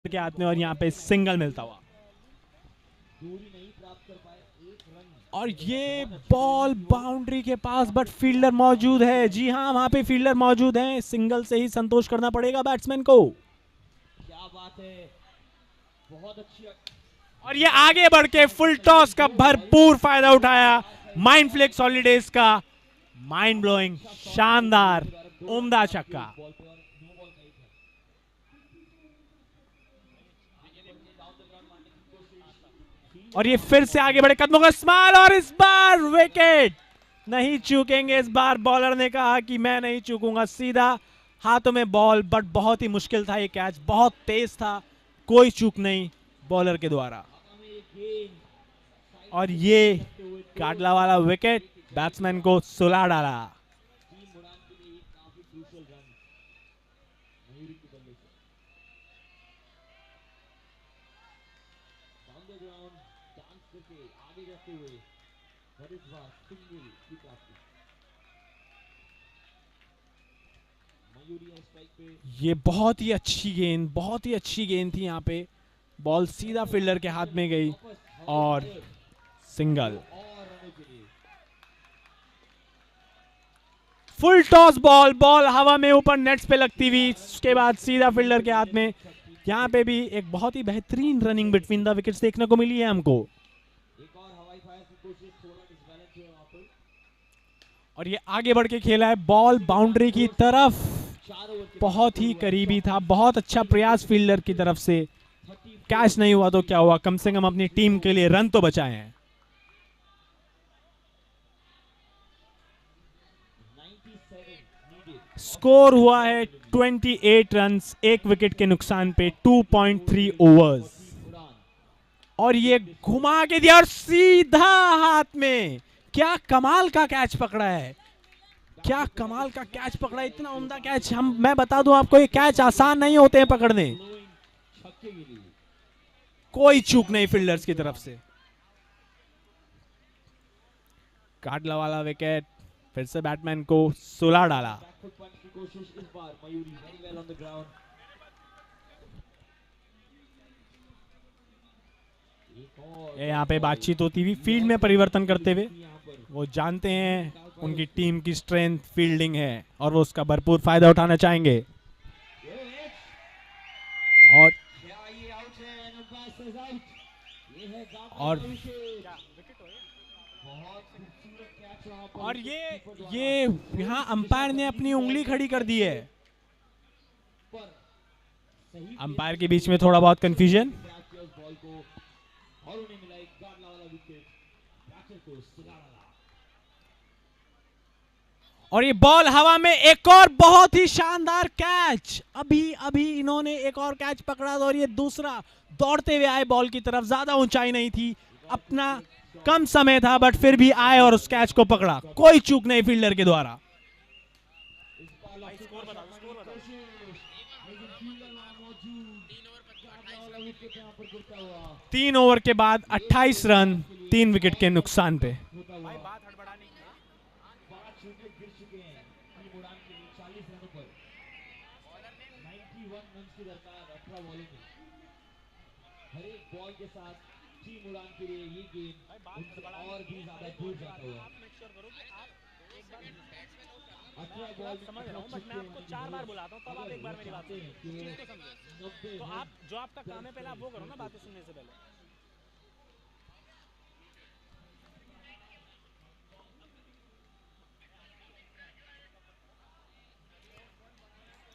के हाथ में और यहाँ पे सिंगल मिलता हुआ। और ये बॉल बाउंड्री के पास, बट फील्डर मौजूद है। जी हाँ, वहां पे फील्डर मौजूद है। सिंगल से ही संतोष करना पड़ेगा बैट्समैन को। क्या बात है, बहुत अच्छी। और ये आगे बढ़ के फुल टॉस का भरपूर फायदा उठाया माइंडफ्लिक्स हॉलीडेज का। माइंड ब्लोइंग, शानदार, उम्दा छक्का। और ये फिर से आगे बढ़े कदमों का इस्तेमाल, और इस बार विकेट। नहीं चूकेंगे इस बार। बॉलर ने कहा कि मैं नहीं चूकूंगा, सीधा हाथों में बॉल, बट बहुत ही मुश्किल था ये कैच, बहुत तेज था। कोई चूक नहीं बॉलर के द्वारा। और ये काटला वाला विकेट बैट्समैन को सुला डाला। ये बहुत ही अच्छी गेंद, बहुत ही अच्छी गेंद थी। यहाँ पे बॉल सीधा फील्डर के हाथ में गई और single. Full toss ball, ball हवा में ऊपर नेट्स पे लगती हुई, उसके बाद सीधा फील्डर के हाथ में। यहाँ पे भी एक बहुत ही बेहतरीन रनिंग बिटवीन द विकेट्स देखने को मिली है हमको। और ये आगे बढ़ के खेला है बॉल बाउंड्री की तरफ, बहुत ही करीबी था। बहुत अच्छा प्रयास फील्डर की तरफ से। कैच नहीं हुआ तो क्या हुआ, कम से कम अपनी टीम के लिए रन तो बचाए हैं। स्कोर हुआ है 28 रन्स, एक विकेट के नुकसान पे, 2.3 ओवर्स। और ये घुमा के दिया और सीधा हाथ में। क्या कमाल का कैच पकड़ा है, क्या कमाल का कैच पकड़ा है, इतना उम्दा कैच। मैं बता दूं आपको, ये कैच आसान नहीं होते हैं पकड़ने। कोई चूक नहीं फील्डर्स की तरफ से। काटला वाला विकेट, फिर से बैट्समैन को सुला डाला। यहाँ पे बातचीत होती हुई फील्ड में परिवर्तन करते हुए। वो जानते हैं उनकी टीम की स्ट्रेंथ फील्डिंग है और वो उसका भरपूर फायदा उठाना चाहेंगे। और ये यहाँ अंपायर ने अपनी उंगली खड़ी कर दी है। अंपायर के बीच में थोड़ा बहुत कंफ्यूजन। और ये बॉल हवा में, एक और बहुत ही शानदार कैच। अभी अभी इन्होंने एक और कैच पकड़ा और ये दूसरा दौड़ते हुए आए बॉल की तरफ। ज्यादा ऊंचाई नहीं थी, अपना कम समय था, बट फिर भी आए और उस कैच को पकड़ा। कोई चूक नहीं फील्डर के द्वारा। 3 ओवर के बाद 28 रन, 3 विकेट के नुकसान पे। हर एक बॉल के साथ टीम उड़ान के लिए ये गेम और भी ज्यादा दूर जाता हुआ। समझ रहा हूँ, बट मैं आपको 4 बार बुलाता हूँ, तब आप एक बार मेरी बात सुनिए। तो आप जो आपका काम है पहले आप वो करो ना, बातें सुनने से पहले।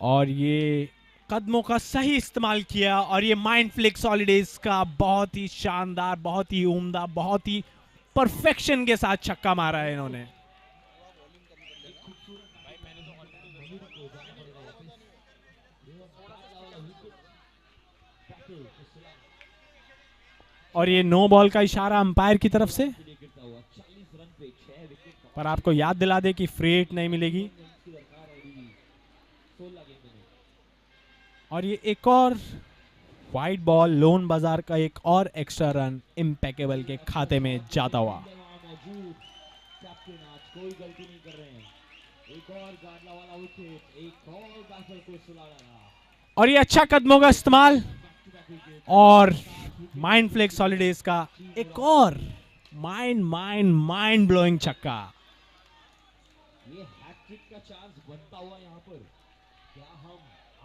और ये कदमों का सही इस्तेमाल किया और ये माइंडफ्लिक्स हॉलीडेज का बहुत ही शानदार, बहुत ही उम्दा, बहुत ही परफेक्शन के साथ छक्का मारा है इन्होंने। और ये नो बॉल का इशारा अंपायर की तरफ से, पर आपको याद दिला दे कि फ्री हिट नहीं मिलेगी। और ये एक और वाइड बॉल, लोन बाजार का एक और एक्स्ट्रा रन इम्पेकेबल के खाते में जाता हुआ। कोई गलती नहीं कर रहे हैं। एक और गाडला वाला विकेट, एक और बैटर को सुला डाला। और ये अच्छा कदमों का इस्तेमाल और माइंड फ्लेक्स हॉलीडेज का एक और माइंड ब्लोइंग छक्का। ये हैट्रिक का चांस बनता हुआ यहाँ पर। क्या हम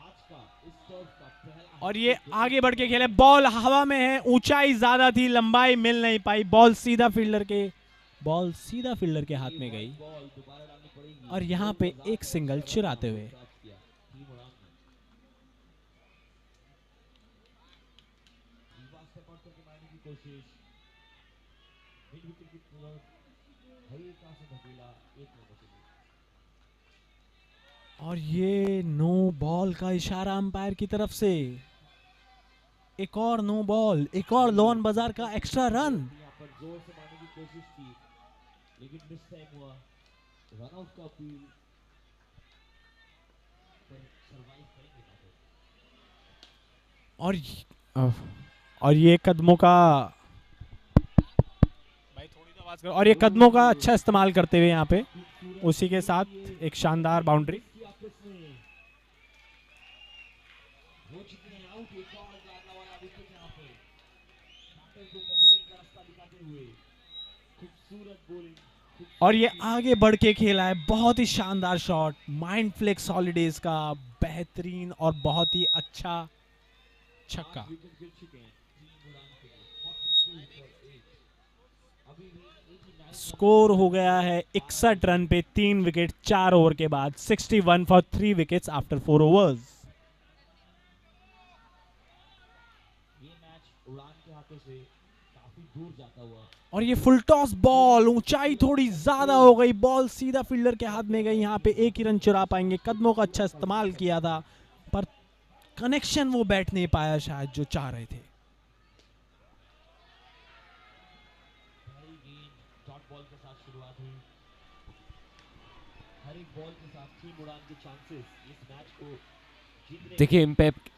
आज का इस टर्फ का पहला और ये आगे बढ़ के खेले, बॉल हवा में है, ऊंचाई ज्यादा थी, लंबाई मिल नहीं पाई, बॉल सीधा फील्डर के हाथ में गई बॉल दोबारा डालनी पड़ेगी। और यहाँ पे एक सिंगल चिराते हुए। टीम उड़ान ने रिवर्स स्टेप आउट करके मारने की कोशिश। मिड विकेट की तरफ हल्का सा धकेला, एक नंबर से। और ये नो बॉल का इशारा अंपायर की तरफ से। एक और नो बॉल, एक और लोन बाजार का एक्स्ट्रा रन। यहाँ पर जोर से मारने की कोशिश की लेकिन मिस टाइम हुआ। रन आउट का अपील पर सरवाइव करेंगे ना तो। और ये कदमों का भाई थोड़ी तो आवाज करो। और ये कदमों का अच्छा इस्तेमाल करते हुए यहाँ पे उसी के साथ एक शानदार बाउंड्री। हो चुके हैं आउट। एक और डालने वाला विकेट यहाँ पे बैटर को पवेलियन का रास्ता दिखाते हुए खूबसूरत बॉलिंग। और ये आगे बढ़ के खेला है, बहुत ही शानदार शॉट, माइंड फ्लेक्स हॉलीडेज का बेहतरीन और बहुत ही अच्छा छक्का। विकेट गिर चुके हैं टीम उड़ान के लिए 42 for 8। अभी भी 89 स्कोर हो गया है 61 रन पे 3 विकेट 4 ओवर के बाद, 61 फॉर 3 विकेट्स आफ्टर 4 ओवर्स। ये मैच उड़ान के हाथों से काफी दूर जाता हुआ। और ये फुल टॉस बॉल, ऊंचाई थोड़ी ज्यादा हो गई, बॉल सीधा फील्डर के हाथ में गई। यहाँ पे एक ही रन चुरा पाएंगे। कदमों का अच्छा इस्तेमाल किया था पर कनेक्शन वो बैठ नहीं पाया शायद जो चाह रहे थे। पहली गेंद डॉट बॉल के साथ शुरुआत हुई। हर एक बॉल के साथ टीम उड़ान के चांसेस इस मैच को जीतने देखिए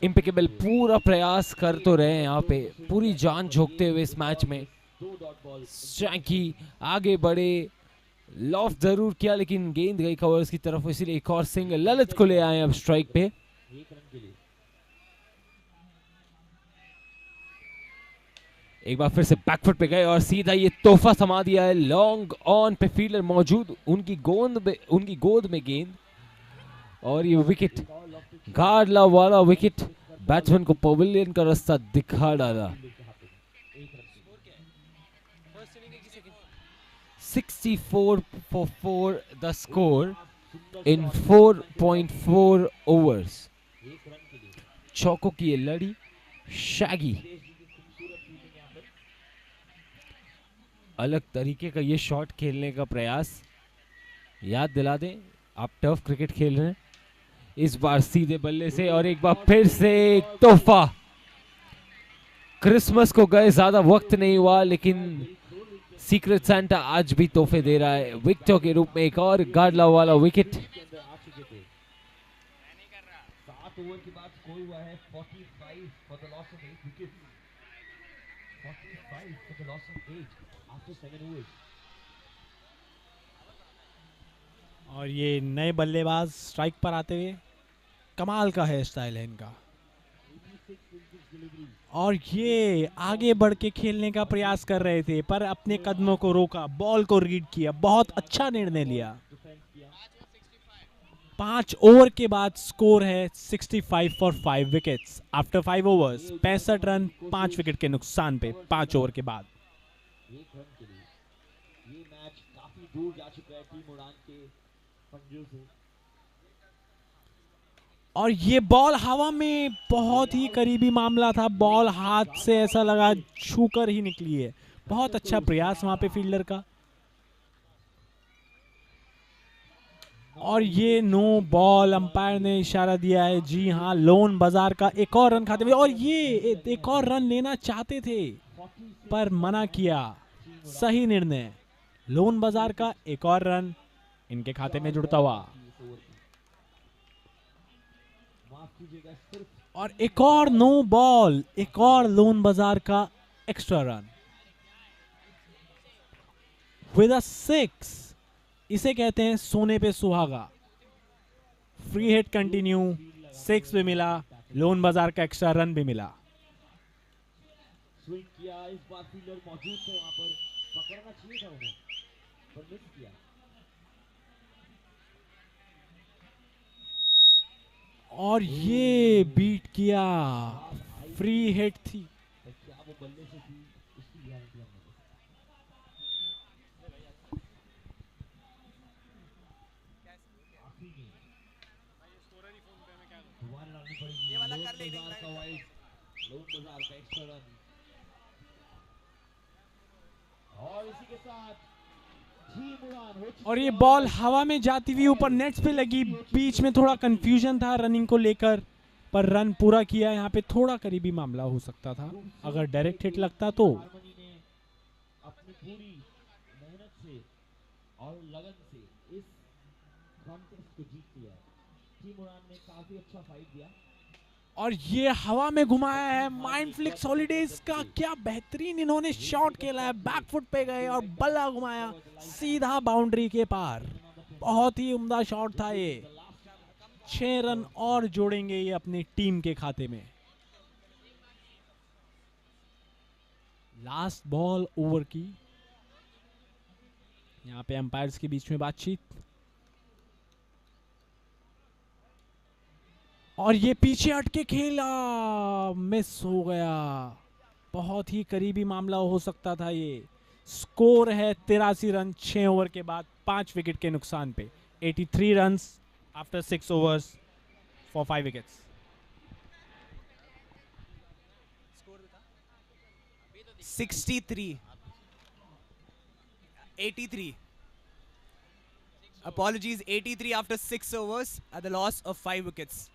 इम्पेकेबल पूरा प्रयास कर तो रहे हैं यहाँ पे, पूरी जान झोंकते हुए इस मैच में। 2 डॉट बॉल शैंकी आगे बढ़े, लॉफ्ट जरूर किया लेकिन गेंद गई कवर्स की तरफ, इसीलिए एक और सिंगल ललित को ले आए अब स्ट्राइक पे। 1 रन के लिए। एक बार फिर से बैकफुट पे गए और सीधा ये तोहफा थमा दिया है। लॉन्ग ऑन पे फील्डर मौजूद, उनकी गोद में गेंद और ये विकेट, गार्डला वाला विकेट, बैट्समैन को पवेलियन का रास्ता दिखा डाला। 64 for 4 the score in 4.4 overs। 1 run के लिए चौकों की ये लड़ी, शैगी अलग तरीके का ये शॉट खेलने का प्रयास। याद दिला दें आप टफ क्रिकेट खेल रहे हैं, इस बार सीधे बल्ले से और एक बार फिर से एक तोहफा। क्रिसमस को गए ज्यादा वक्त नहीं हुआ लेकिन सीक्रेट सेंटा आज भी तोहफे दे रहा है। विकेटों के रूप में एक और गार्डला वाला विकेट। के अंदर आ चुके थे। 7 ओवर के बाद स्कोर हुआ है 45 for the loss of 8 wickets। 45 for the loss of 8 after 7 overs। और ये नए बल्लेबाज स्ट्राइक पर आते हुए, कमाल का हेयर स्टाइल है इनका। और ये आगे बढ़ के खेलने का प्रयास कर रहे थे पर अपने कदमों को रोका, बॉल को रीड किया, बहुत अच्छा निर्णय लिया। 5 ओवर के बाद स्कोर है 65 for 5 wickets after 5 overs. 65 run 5 wicket के नुकसान पे 5 ओवर के बाद। 1 रन के लिए ये मैच काफी दूर जा चुका है टीम उड़ान के पंजों से। और ये बॉल हवा में बहुत ही करीबी मामला था, बॉल हाथ से ऐसा लगा छूकर ही निकली है। बहुत अच्छा प्रयास वहां पे फील्डर का। और ये नो बॉल, अंपायर ने इशारा दिया है। जी हाँ, लोन बाजार का एक और रन खाते हुए, और ये एक और रन लेना चाहते थे पर मना किया। सही निर्णय, लोन बाजार का एक और रन इनके खाते में जुड़ता हुआ। और एक और नो बॉल, एक और लोन बाजार का एक्स्ट्रा रन विद अ 6। इसे कहते हैं सोने पे सुहागा। फ्री हिट कंटिन्यू, 6 पे मिला, लोन बाजार का एक्स्ट्रा रन भी मिला। स्विंग किया, इस बार फील्डर मौजूद थे वहां पर, पकड़ना चाहिए था उन्हें पर मिस किया। और ये बीट किया, फ्री हिट थी। तो क्या वो बल्ले से थी, इसकी गारंटी हम नहीं दे सकते। आखिरी में दोबारा डालनी पड़ेगी। ये वाला लोन कर ले, बाजार का वाइड, लोन बाजार का एक्स्ट्रा रन। और इसी के साथ टीम उड़ान हो चुकी और ये है। बॉल हवा में जाती हुई ऊपर नेट्स पे लगी। बीच में थोड़ा कंफ्यूजन था रनिंग को लेकर, पर रन पूरा किया। यहाँ पे थोड़ा करीबी मामला हो सकता था, अगर डायरेक्ट हिट लगता तो। हारमनी ने अपनी पूरी मेहनत से और लगन से इस कॉन्टेस्ट को जीत लिया। टीम उड़ान ने काफी अच्छा फाइट दिया। और ये हवा में घुमाया है। माइंड फ्लिक्स हॉलीडेज का क्या बेहतरीन इन्होंने शॉट खेला है। बैकफुट पे गए और बल्ला घुमाया सीधा बाउंड्री के पार। बहुत ही उम्दा शॉट था ये। 6 रन और जोड़ेंगे ये अपनी टीम के खाते में। लास्ट बॉल ओवर की। यहाँ पे अंपायर्स के बीच में बातचीत। और ये पीछे अटके खेला, मिस हो गया। बहुत ही करीबी मामला हो सकता था ये। स्कोर है 83 रन 6 ओवर के बाद 5 विकेट के नुकसान पे। 83 run after 6 overs for 5 wickets. Score बता। 63 83 apologies 83 after 6 overs at the loss of 5 wickets.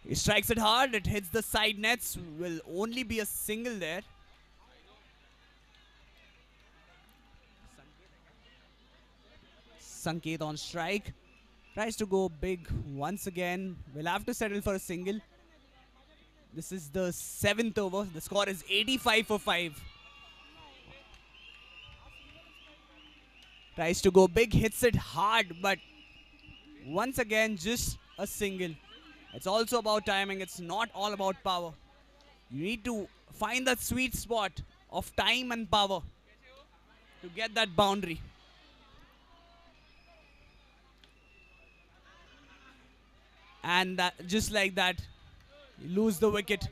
He strikes it hard, it hits the side nets, will only be a single there. Sanket on strike, tries to go big once again, will have to settle for a single. This is the 7th over, the score is 85 for 5. Tries to go big, hits it hard, but once again just a single. It's also about timing, it's not all about power. You need to find that sweet spot of time and power to get that boundary. And that, just like that, you lose the wicket.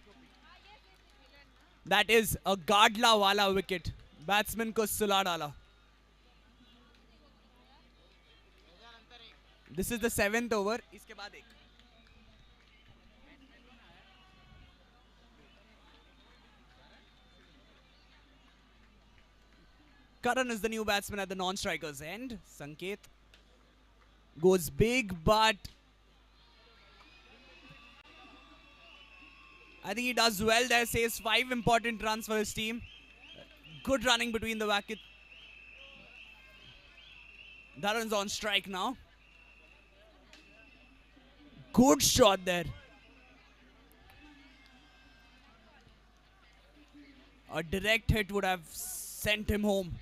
That is a Gadla wala wicket. Batsman ko sula dala. This is the 7th over. इसके बाद एक. Karan is the new batsman at the non-strikers end. Sanket goes big, but I think he does well there. Saves 5 important runs for his team. Good running between the wicket. Dharan's on strike now. Good shot there. A direct hit would have sent him home.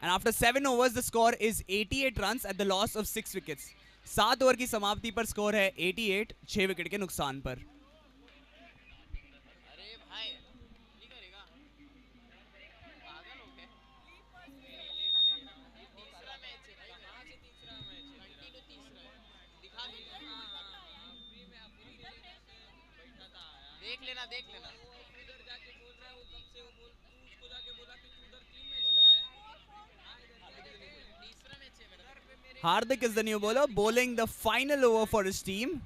And after 7 overs, the score is 88 runs at the loss of 6 wickets. 7 over की समाप्ति पर score है 88, 6 wicket के नुकसान पर। देख लेना उधर जाके बोल रहा है वो कब से वो बोल तू उसको जाके बोला कि तू उधर 3 मैच खेला है तीसरा मैच है मेरा। Hardik is the new bowler, bowling the final over for his team.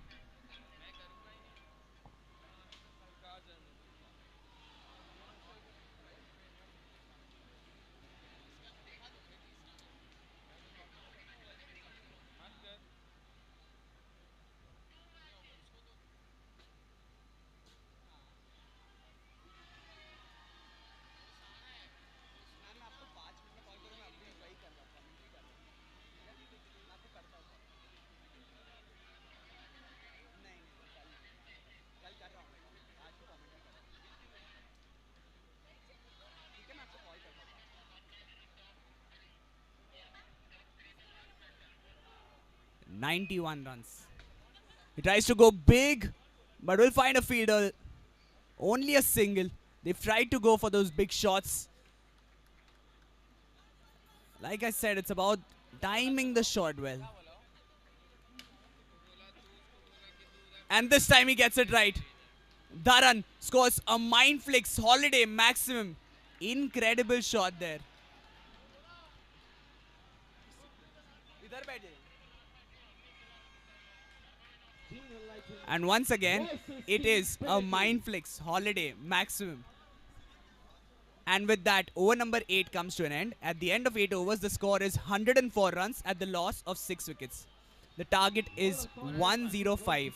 $91 runs. He tries to go big, but will find a fielder. Only a single. They've tried to go for those big shots. Like I said, it's about timing the shot well. And this time he gets it right. Dharan scores a mind flicks holiday maximum. Incredible shot there. And once again, it is a mind flicks holiday maximum. And with that, over number 8 comes to an end. At the end of 8 overs, the score is 104 runs at the loss of 6 wickets. The target is 105.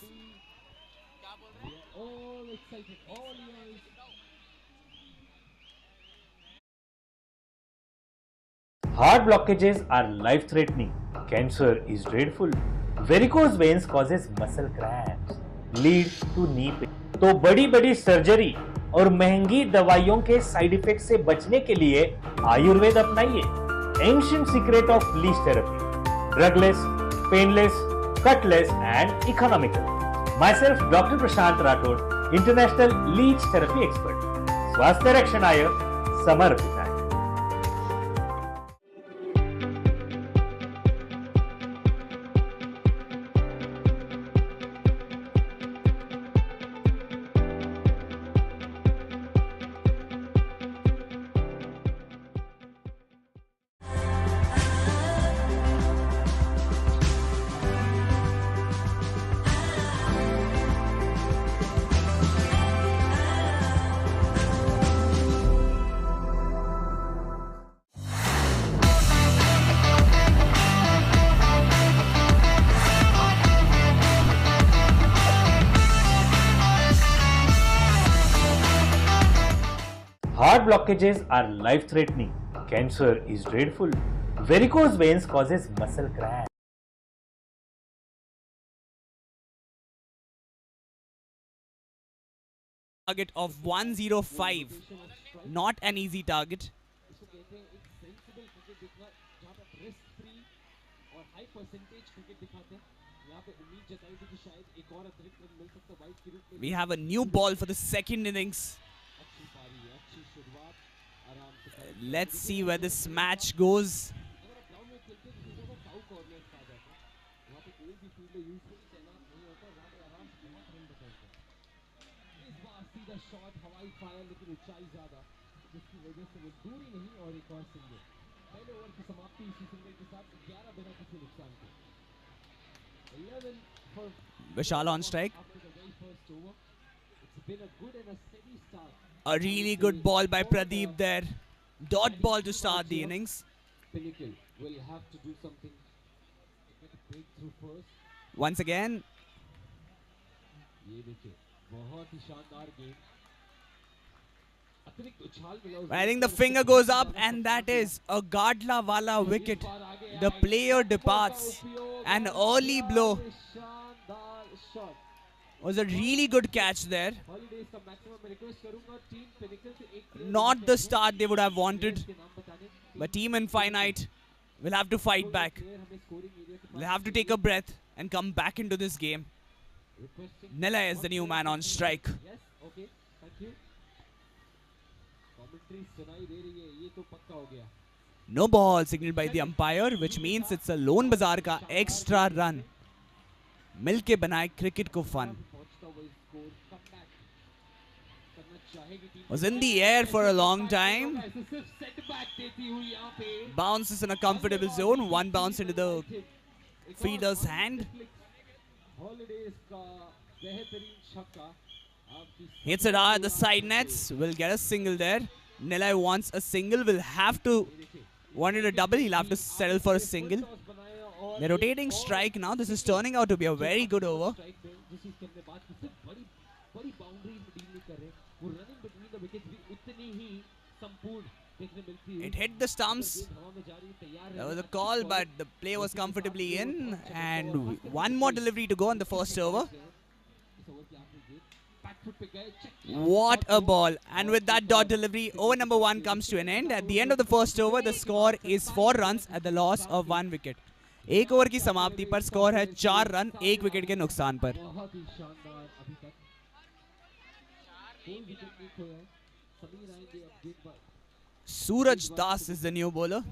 All excited, all ears. Heart blockages are life-threatening. Cancer is dreadful. Varicose veins causes muscle cramps, lead to knee pain. तो बड़ी-बड़ी surgery और महंगी दवाइयों के side effect से बचने के लिए Ayurveda अपनाइए. Ancient secret of leech therapy. Drugless, painless, cutless and economical. Myself, Dr. Prashant Rathod, International Leech Therapy Expert. स्वास्थ्य रक्षणाय समर्पिताय. Heart blockages are life-threatening. Cancer is dreadful. Varicose veins causes muscle cramps. Target of 105. Not an easy target. इसको कहते हैं एक sensible cricket दिखना जहाँ पे आप रिस्क फ्री और हाई परसेंटेज क्रिकेट दिखाते हैं. यहाँ पे उम्मीद जताई थी कि शायद एक और अतिरिक्त रन मिल सकता है वाइड के रूप में. We have a new ball for the second innings. अच्छी पारी है, अच्छी शुरुआत, आराम से. Let's see where this match goes. अगर आप ग्राउंड में खेलते हैं तो किसी को फाउल कॉर्नर्स आ जाते हैं. वहाँ पे कोई भी फील्डर यूजफुल तैनात नहीं होता. वहाँ पे आराम से बहुत रन बचाते हैं. इस बार सीधा शॉट हवाई फायर लेकिन ऊंचाई ज्यादा जिसकी वजह से वो दूरी नहीं और एक और सिंगल. पहले ओवर की समाप्ति इसी सिंगल के साथ 11 बिना किसी नुकसान के. 11 for Vishal on strike. after the very first over. It's been a good and a steady start. A really good ball by Pradeep there. Dot ball to start the innings. Pinnacle will have to do something to get a breakthrough first. Once again, ये देखिए बहुत ही शानदार game. अतिरिक्त उछाल मिला उस I think the finger goes up and that is a Gadla wala wicket. The player departs. An early blow. शानदार shot. Was a really good catch there. Holidays का मैक्सिमम मैं रिक्वेस्ट करूंगा टीम पिनिकल से एक Not the start they would have wanted. के नाम बताने. But Team Infinite will have to fight back. Player हमें स्कोरिंग एरिया के Will have to take a breath and come back into this game. requesting. Nila is the new man on strike. Yes, okay, thank you. Commentary सुनाई दे रही है, ये तो पक्का हो गया. No ball signaled by the umpire, which means it's a lone bazaar ka extra run. मिलके बनाए cricket को fun. पहुंचता हुआ स्कोर कमबैक करना चाहेगी team. Was in the air for a long time. ऐसे सिर्फ सेटबैक देती हुई यहाँ पे. Bounces in a comfortable zone. One bounce into the fielder's hand. Holidays का बेहतरीन छक्का. आपकी Hits it hard at the side nets. Will get a single there. Nilay wants a single. Will have to. Wanted a double. He'll have to settle for a single. Toss बनाया और The rotating strike now. This is turning out to be a very good over. Strike पे जिस चीज की हमने बात की सिर्फ बड़ी बड़ी बाउंड्रीज में डील नहीं कर रहे. वो रनिंग बिटवीन द विकेट्स भी उतनी ही संपूर्ण देखने मिलती है. It hit the stumps. हवा में जा रही है, तैयार There was रहना. a call, but the play was comfortably in. And one more delivery to go in the first over. इस ओवर की आखिरी गेंद बैक फुट पे गए. Check What a ball. And with that dot delivery, over number 1 comes to an end. At the end of the first over, the score is 4 runs at the loss of 1 wicket. एक over की समाप्ति पर score है 4 run 1 wicket के नुकसान पर। बहुत ही शानदार अभी तक कोई विकेट नहीं खोया है। समीर आएंगे अब गेंद पर। Suraj Das is the new bowler.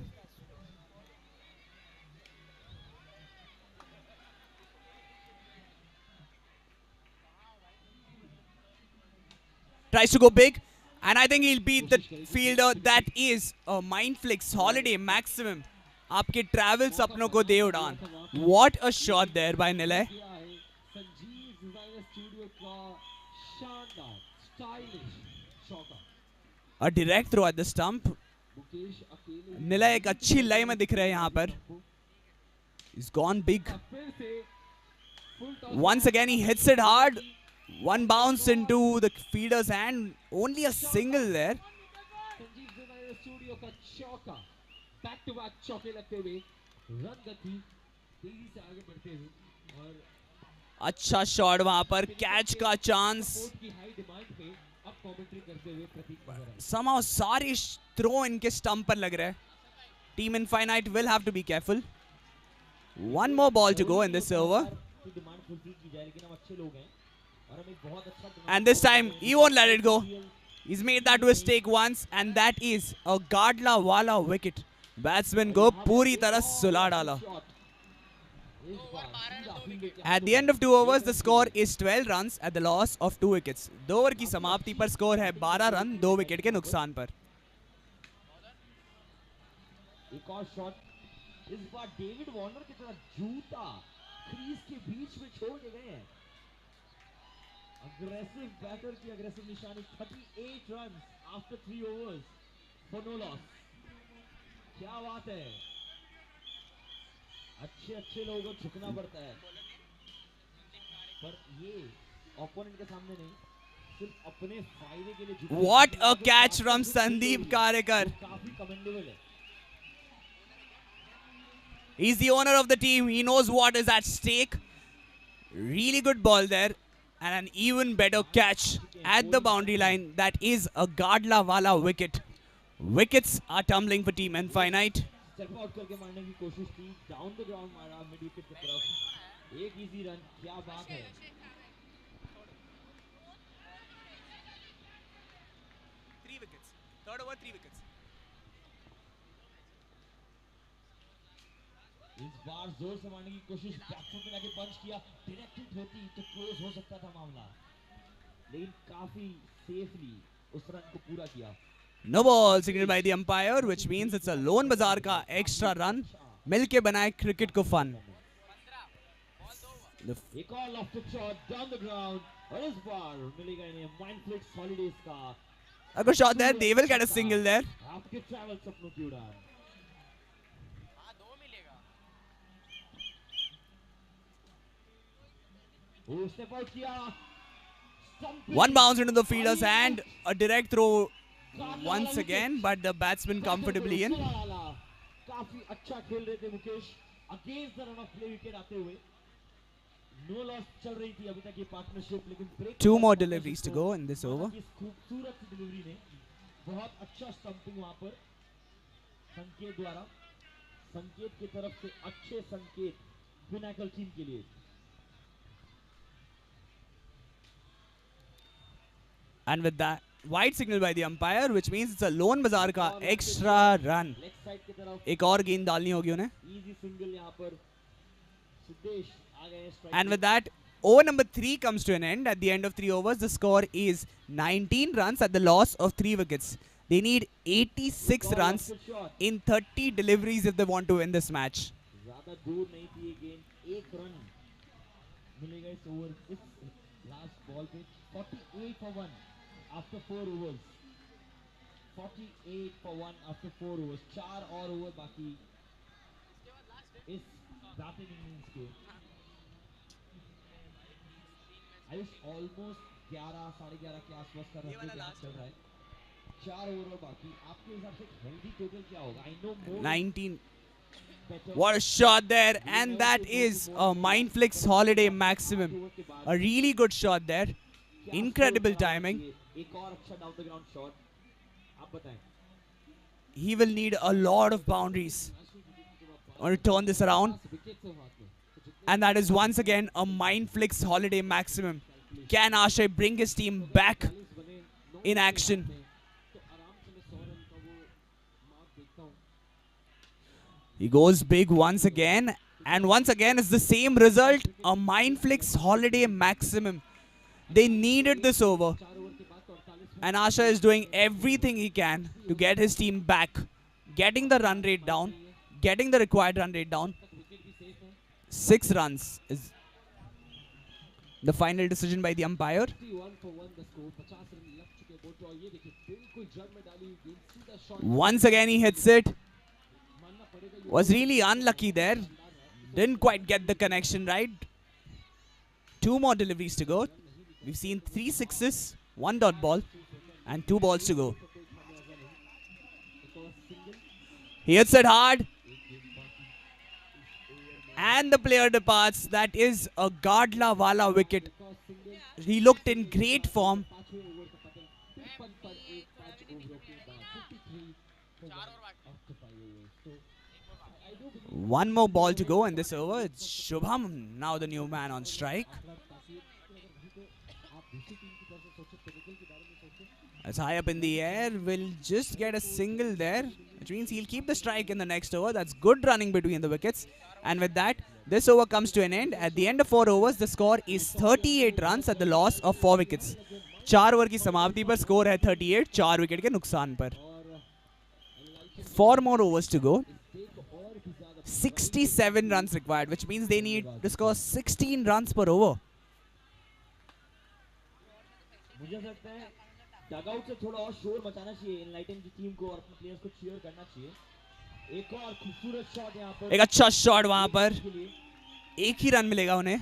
Tries to go big, and I think he'll beat the fielder. That is a Mindflix Holiday Maximum. आपके ट्रैवल सपनों को दे उड़ान। What a shot there by Nilay. किया है संजीव डिजाइनर स्टूडियो का शानदार stylish shot. A direct throw at the stump. Mukesh अकेले निलय एक अच्छी लय में दिख रहे हैं यहाँ पर। He's gone big. फिर से full toss. Once again he hits it hard. One bounce into the fielder's hand. Only a single there. Sanjeev designer studio का चौका। बैक टू बैक चौके लगते हुए रन गति तेजी से आगे बढ़ते हुए और अच्छा शॉट वहां पर, कैच का चांस। स्पोर्ट की हाई डिमांड पे अब कमेंट्री करते हुए प्रतीक नजर आए। Somehow सारे थ्रो इनके स्टंप पर लग रहे हैं। Team Infinite will have to be careful. One more ball to go in this over. की डिमांड फुलफिल की जाए लेकिन हम अच्छे लोग हैं और हम एक बहुत अच्छा And this time he won't let it go. He's made that mistake once, and that is a Gadla wala wicket. Batsman को पूरी तरह सुला डाला। At the end of 2 overs, the score is 12 runs at the loss of 2 wickets. 2 over की समाप्ति पर score है 12 run 2 wicket के नुकसान पर। एक और शॉट इस बार डेविड वार्नर की तरह जूता क्रीज के बीच में छोड़ के गए हैं। अग्रेसिव बैटर की अग्रेसिव निशानी 38 run after 3 overs for no loss. क्या बात है, अच्छे लोगों को झुकना पड़ता है पर ये ओपोनेंट के सामने नहीं, सिर्फ अपने फायदे के लिए झुकना। What a catch from Sandeep Karekar. काफी कमेंडेबल है। He's the owner of the team. He knows what is at stake. Really good ball there. And an even better catch at the boundary line. That is a Gadla wala wicket. Wickets are tumbling for Team Infinite. Step out करके मारने की कोशिश की, down the ground मारा mid wicket की तरफ। एक easy run, क्या बात है। 3 wickets. Third over, 3 wickets. इस बार जोर से मारने की कोशिश, बैकफुट में लाके पंच किया, डायरेक्टेड होती तो क्लोज हो सकता था मामला, लेकिन काफी सेफली उस रन को पूरा किया। No ball signaled by the umpire, which means it's a lone bazaar का extra run. मिलके बनाए क्रिकेट को फन। एक और lofted shot down the ground और इस बार मिलेगा इन्हें माइंडफ्लिक्स हॉलीडेज का। A good shot there. They will get a single there. आपके ट्रैवल सपनों की उड़ान। वो स्टेप आउट किया। One bounce into the fielder's hand. A direct throw once again, but the batsman comfortably in. काफी अच्छा खेल रहे थे Mukesh, against the run of play wicket आते हुए। नो लॉस चल रही थी अभी तक ये पार्टनरशिप, लेकिन break 2 more deliveries to go in this over. इस खूबसूरत सी डिलीवरी ने बहुत अच्छा स्टंपिंग वहां पर संकेत द्वारा, संकेत की तरफ से अच्छे संकेत पिनाकल टीम के लिए। And with that, wide signal by the umpire, which means it's a lone bazaar का extra run. लेग साइड की तरफ एक और गेंद डालनी होगी उन्हें। इजी सिंगल यहां पर सिद्धेश आ गए strike. And with that, over number 3 comes to an end. At the end of 3 overs, the score is 19 runs at the loss of 3 wickets. They need 86 runs in 30 deliveries if they want to win this match. ज्यादा दूर नहीं थी ये गेंद, एक run मिलेगा इस over, इस लास्ट बॉल पे। 48 for 1 after 4 overs, 48 for 1 after 4 overs। 4 और ओवर बाकी इस बैटिंग इनिंग्स के। आयुष ऑलमोस्ट 11 साढ़े 11 के आसपास का रन चल रहा है। 4 ओवर और बाकी, आपके हिसाब से हेल्दी टोटल क्या होगा? I know more 19. What a shot there, and that is a Mindflix Holiday Maximum. A really good shot there. Incredible timing. एक और अच्छा डाउन द ग्राउंड शॉट, आप बताएं। He will need a lot of boundaries. or to turn this around. Wicket से हाथ में And that is once again a mind flicks holiday maximum. Can Ashay bring his team back in action? तो आराम से मैं 100 run का वो mark देखता हूँ. He goes big once again. And once again it's the same result. A mind flicks holiday maximum. They needed this over. 4 over के बाद तो 48 And Asha is doing everything he can to get his team back. Getting the run rate down. Getting the required run rate down. Wicket भी safe है. 6 runs is the final decision by the umpire. 51 for 1 the score. 50 run लग चुके board पे और ये देखिए बिल्कुल जड़ में डाली हुई गेंद सीधा shot Once again he hits it. मानना पड़ेगा. Was really unlucky there. Didn't quite get the connection right. 2 more deliveries to go. We've seen 3 sixes, 1 dot ball, and 2 balls to go. He hits it hard. And the player departs. That is a Gadla Wala wicket. He looked in great form. 5वें over का पतन 53 पर 1 5 ओवरों के बाद 53 for 1 after 5 overs. So I do believe 1 more ball to go in this over. It's Shubham, now the new man on strike. ताकि अगर वहीं पे आप दूसरी टीम की तरफ से सोचो पिनिकल के बारे में सोचो. It's high up in the air. Will just get a single there, which means he'll keep the strike in the next over. That's good running between the wickets. And with that, this over comes to an end. At the end of 4 overs, the score is 38 runs at the loss of 4 wickets. 4 over की समाप्ति पर score है 38, 4 wicket के नुकसान पर. 4 more overs to go. 67 runs required, which means they need to score 16 runs per over. मुझे लगता है डगआउट से थोड़ा और शोर मचाना चाहिए एनलाइटन की टीम को और अपने प्लेयर्स को चीयर करना चाहिए. एक और खूबसूरत शॉट यहां पर एक अच्छा शॉट वहां पर. के लिए. एक ही रन मिलेगा उन्हें.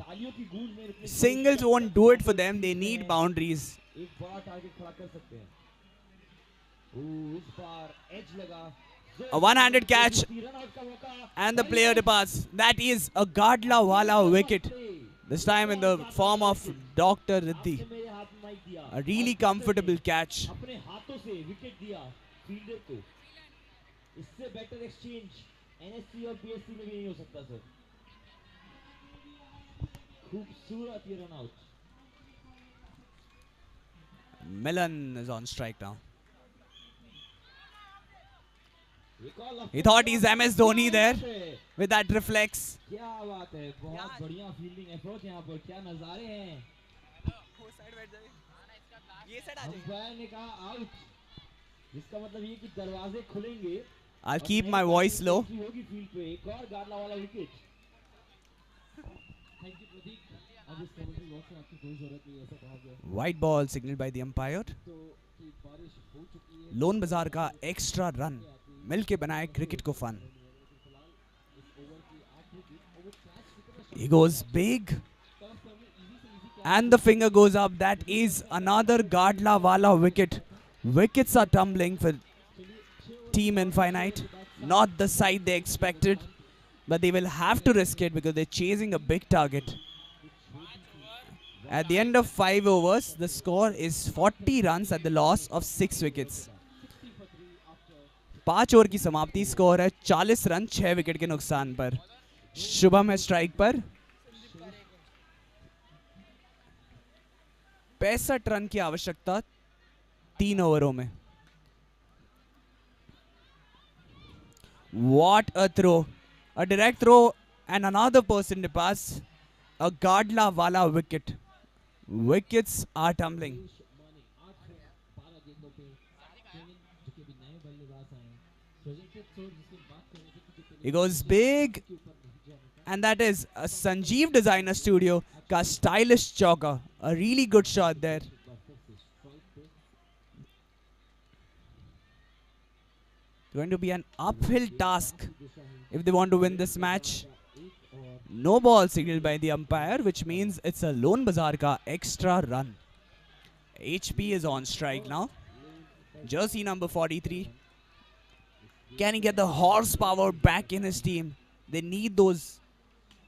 तालियों की गूंज में अपने Singles won't do it for them. They need boundaries. एक बड़ा टारगेट खड़ा कर सकते हैं. इस बार एज लगा. A one-handed catch. Run out का मौका. And the player departs. That is a Gadla Wala wicket. This time in the form of Dr. Riddhi. मेरे हाथ में माइक दिया. A really comfortable catch. अपने हाथों से विकेट दिया फील्डर को. इससे बेटर एक्सचेंज एनएससी और बीएससी में भी नहीं हो सकता सर. खूबसूरत ये run out. Milan is on strike now. एक और लफ्ज़- He thought he's MS Dhoni there with that reflex. क्या बात है. बहुत बढ़िया फील्डिंग अप्रोच यहाँ पर. क्या नजारे हैं. अंपायर ने कहा आउट. जिसका मतलब ये कि दरवाजे खुलेंगे. I'll keep my voice low. होगी फील्ड पे. एक और गार्डला वाला विकेट. Thank you Pradeep. अब इस कमेंट्री बॉक्स में आपकी कोई जरूरत नहीं है ऐसा कहा गया. White ball signaled by the umpire. तो कि बारिश हो चुकी है. लोन बाजार का एक्स्ट्रा रन मिलके बनाए क्रिकेट को fun. He goes big. And the finger goes up. That is another Gadla Wala wicket. Wickets are tumbling for Team Infinite. Not the side they expected. But they will have to risk it because they're chasing a big target. At the end of 5 overs, the score is 40 runs at the loss of 6 wickets. 5 over की समाप्ति. Score है 40 run 6 wicket के नुकसान पर. शुभम है strike पर. 65 run की आवश्यकता 3 ओवरों में. What a throw. A direct throw and another person to pass. A Gadla Wala wicket. Wickets are tumbling. Morning 8 से 12 गेंदों पे केविन जो कि अभी नए बल्लेबाज आए हैं. प्रोजेक्टेड स्कोर जिसकी बात कर रहे थे कि जो He goes big. के ऊपर नहीं जाने का. And that is a Sanjeev Designer Studio ka stylish chauka. A really good shot there. एक बार फिर से स्ट्राइक पे Going to be an uphill task दिशा है. if they want to win this match. एक और No ball signaled by the umpire, which means it's a Lone Bazaar ka extra run. HP is on strike now. Jersey number 43. Can he get the horsepower back in his team? They need those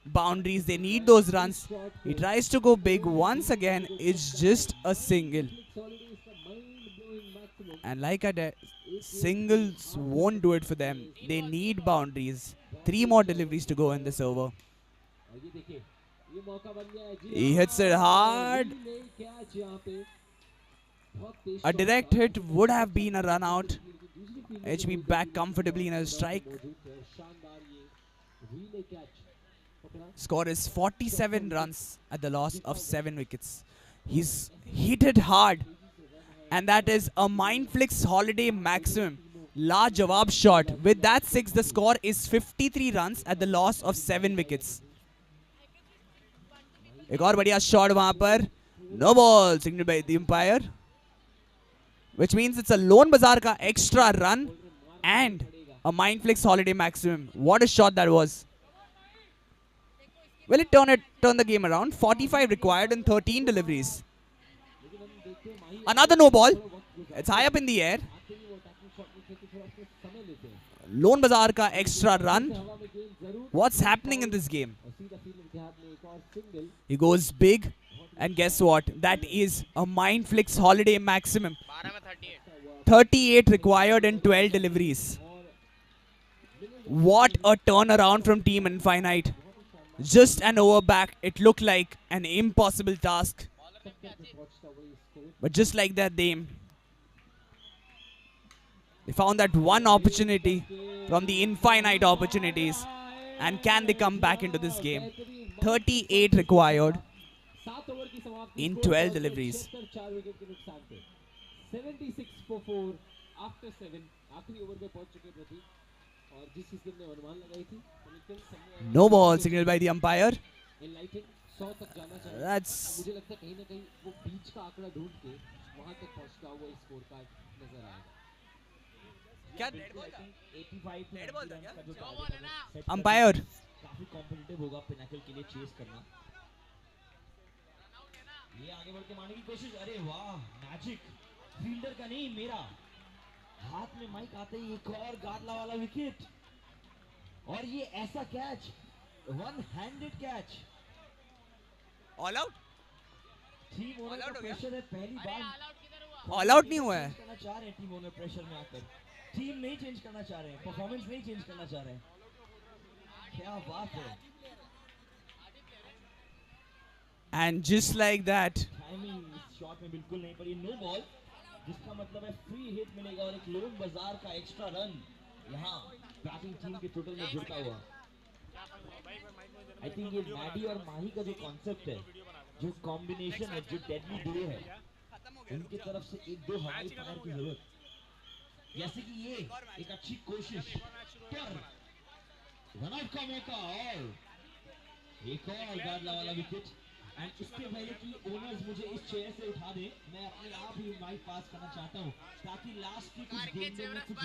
boundaries. They need those runs. He tries to go big once again. It's just a single. Already इसका mind blowing maximum And like I said, singles won't do it for them. They need boundaries. 3 more deliveries to go in this over. और ये देखिए ये मौका बन गया है जी He hits it hard. relay catch यहाँ पे बहुत तेज A shot direct था। hit would have been a run out. लेकिन दूसरी field में HB back comfortably in a strike. मौजूद थे। शानदार ये relay catch पकड़ा। Score is 47 runs at the loss of 7 wickets. He's hit it hard. And that is a Mindflix Holiday maximum. La Jawab shot. With that 6, the score is 53 runs at the loss of 7 wickets. एक और बढ़िया shot वहां पर. No ball signaled by the umpire. Which means it's a Lone Bazaar ka extra run and a Mindflix Holiday maximum. What a shot that was. Will it turn the game around? 45 required in 13 deliveries. Another no ball. It's high up in the air. आते ही वो attacking shot में थे कि थोड़ा उसमें समय लेते हैं। Lone Bazaar ka extra run. हवा में गेंद जरूर What's happening in this game? और सीधा फील्डर के हाथ में एक और single He goes big. And guess what? That is a Mindflix Holiday maximum. 12 में 38. 38 required in 12 deliveries. What a turnaround from Team Infinite. Just an over back. It looked like an impossible task. पहुंचता हुआ ये score But just like that, they found that one opportunity from the infinite opportunities. And can they come back into this game? 38 required 7 over की समाप्ति in score 12 पर deliveries. 4 wicket के नुकसान पे 76 for 4 after 7 आखिरी ओवर पे पहुंच चुके प्रतीक और जिस चीज की हमने अनुमान लगाई थी लेकिन सबने No ball signaled by the umpire. Enlighten 100 तक जाना चाहिए That's मुझे लगता है कहीं ना कहीं वो बीच का आंकड़ा ढूंढ के वहां तक पहुंचता हुआ स्कोर कार्ड नजर आएगा क्या 85 Red ball था क्या? का जो target है वो set umpire. करना काफी कॉम्पिटिटिव होगा पिनाकल के लिए चेस करना ये आगे बढ़ के मारने की कोशिश अरे वाह मैजिक फील्डर का नहीं मेरा हाथ में माइक आते ही एक और गाडला वाला विकेट और ये ऐसा catch one handed catch All out? Team owner All out का हो गया? प्रेशर है पहली बार All out नहीं हुआ है. चेंज करना चाह रहे हैं टीम ओनर प्रेशर में आकर टीम नहीं चेंज करना चाह रहे हैं परफॉर्मेंस नहीं चेंज करना चाह रहे हैं क्या बात है And just like that, timing इस शॉट में बिल्कुल नहीं पड़ी नो बॉल जिसका मतलब है फ्री हिट मिलेगा और एक लोन बाजार का एक्स्ट्रा रन यहाँ बैटिंग टीम के टोटल में जुड़ता हुआ आई थिंक ये मैडी और माही का जो कॉन्सेप्ट है जो कॉम्बिनेशन है जो डेडली डुओ है उनकी तरफ से एक दो हवाई फायर की जरूरत जैसे कि ये एक अच्छी कोशिश पर रन आउट का मौका और एक और गाडला वाला विकेट एंड इसके पहले कि ओनर्स मुझे इस चेयर से उठा दें मैं अपने आप ही माइक पास करना चाहता हूं ताकि लास्ट की कुछ गेंदों में कुछ